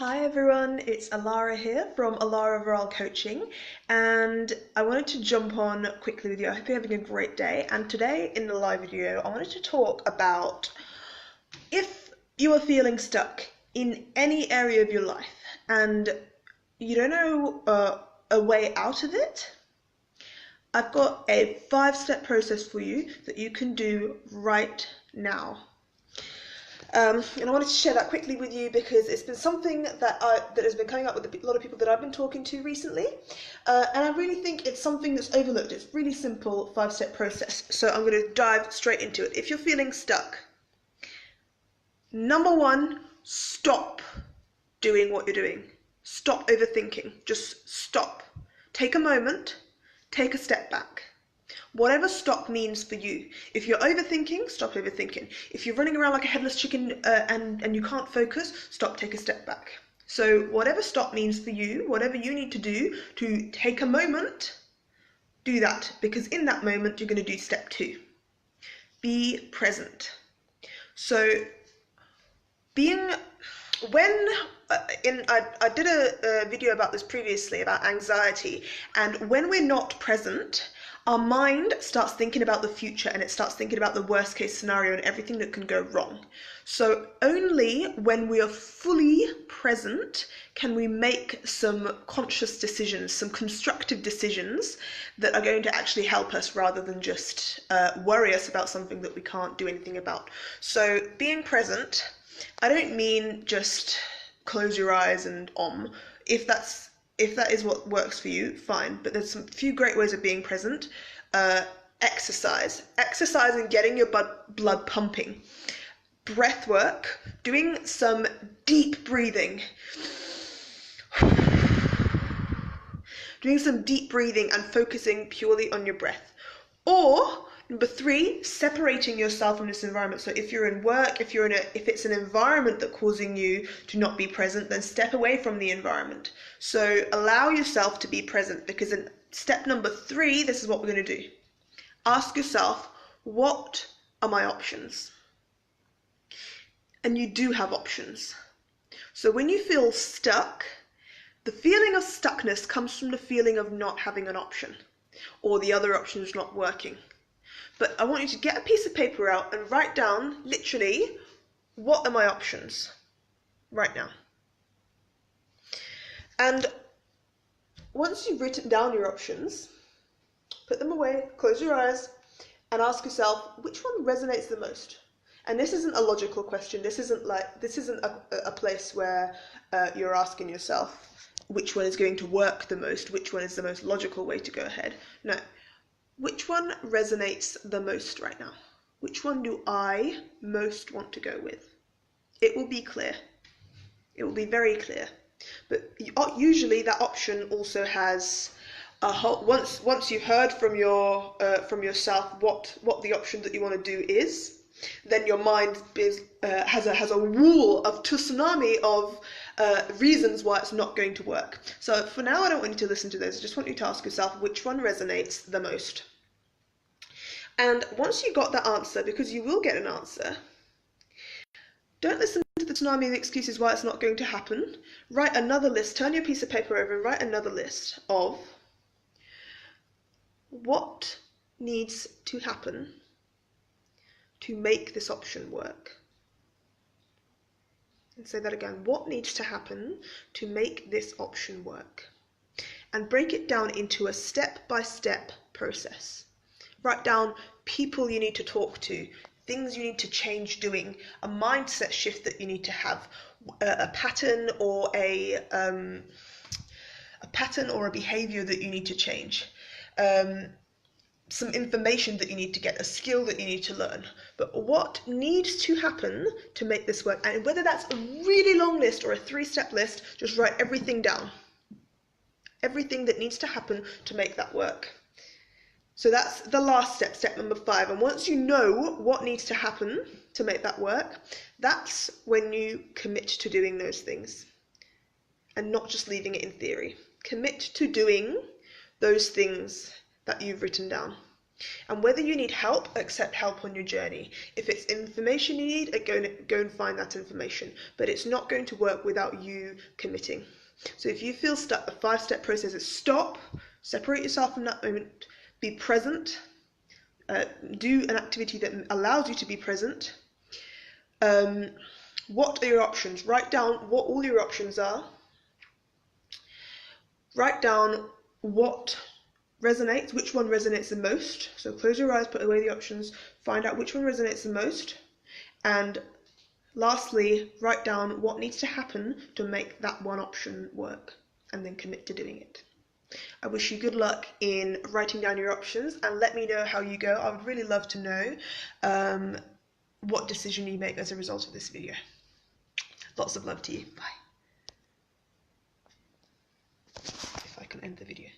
Hi everyone, it's Alara here from Alara Varal Coaching, and I wanted to jump on quickly with you. I hope you're having a great day. And today in the live video, I wanted to talk about if you are feeling stuck in any area of your life and you don't know a way out of it. I've got a 5-step process for you that you can do right now. And I wanted to share that quickly with you because it's been something that has been coming up with a lot of people that I've been talking to recently, and I really think it's something that's overlooked. It's really simple 5-step process, so I'm going to dive straight into it. If you're feeling stuck, number one, stop doing what you're doing. Stop overthinking. Just stop. Take a moment. Take a step back. Whatever stop means for you. If you're overthinking, stop overthinking. If you're running around like a headless chicken and you can't focus, stop, take a step back. So whatever stop means for you, whatever you need to do to take a moment, do that. Because in that moment, you're going to do step 2. Be present. So I did a video about this previously, about anxiety, and when we're not present, our mind starts thinking about the future and it starts thinking about the worst case scenario and everything that can go wrong. So only when we are fully present can we make some conscious decisions, some constructive decisions that are going to actually help us rather than just worry us about something that we can't do anything about. So being present, I don't mean just close your eyes and if that is what works for you, fine. But there's some few great ways of being present. Exercise and getting your blood pumping. Breath work, doing some deep breathing. Doing some deep breathing and focusing purely on your breath. Or number 3, separating yourself from this environment. So if you're in work, if it's an environment that's causing you to not be present, then step away from the environment. So allow yourself to be present, because in step number 3, this is what we're going to do. Ask yourself, what are my options? And you do have options. So when you feel stuck, the feeling of stuckness comes from the feeling of not having an option, or the other option is not working. But I want you to get a piece of paper out and write down, literally, what are my options right now? And once you've written down your options, put them away, close your eyes, and ask yourself, which one resonates the most? And this isn't a logical question. This isn't a place where you're asking yourself which one is going to work the most, which one is the most logical way to go ahead. No. Which one resonates the most right now? Which one do I most want to go with? It will be clear. It will be very clear. But usually that option also has a whole, once you've heard from yourself what the option that you want to do is, then your mind has a wall of tsunami of reasons why it's not going to work. So for now, I don't want you to listen to those. I just want you to ask yourself which one resonates the most. And once you got that answer, because you will get an answer, don't listen to the tsunami of excuses why it's not going to happen. Write another list. Turn your piece of paper over and write another list of what needs to happen to make this option work. And say that again. What needs to happen to make this option work? And break it down into a step-by-step process. Write down people you need to talk to, things you need to change doing, a mindset shift that you need to have, a pattern or a behavior that you need to change, some information that you need to get, a skill that you need to learn. But what needs to happen to make this work? And whether that's a really long list or a 3-step list, just write everything down. Everything that needs to happen to make that work. So that's the last step, step number 5. And once you know what needs to happen to make that work, that's when you commit to doing those things and not just leaving it in theory. Commit to doing those things that you've written down. And whether you need help, accept help on your journey. If it's information you need, go and find that information. But it's not going to work without you committing. So if you feel stuck, the 5-step process is stop, separate yourself from that moment, be present, do an activity that allows you to be present. What are your options? Write down what all your options are. Write down what resonates, which one resonates the most. So close your eyes, put away the options, find out which one resonates the most. And lastly, write down what needs to happen to make that one option work, and then commit to doing it. I wish you good luck in writing down your options, and let me know how you go. I would really love to know what decision you make as a result of this video. Lots of love to you. Bye. If I can end the video.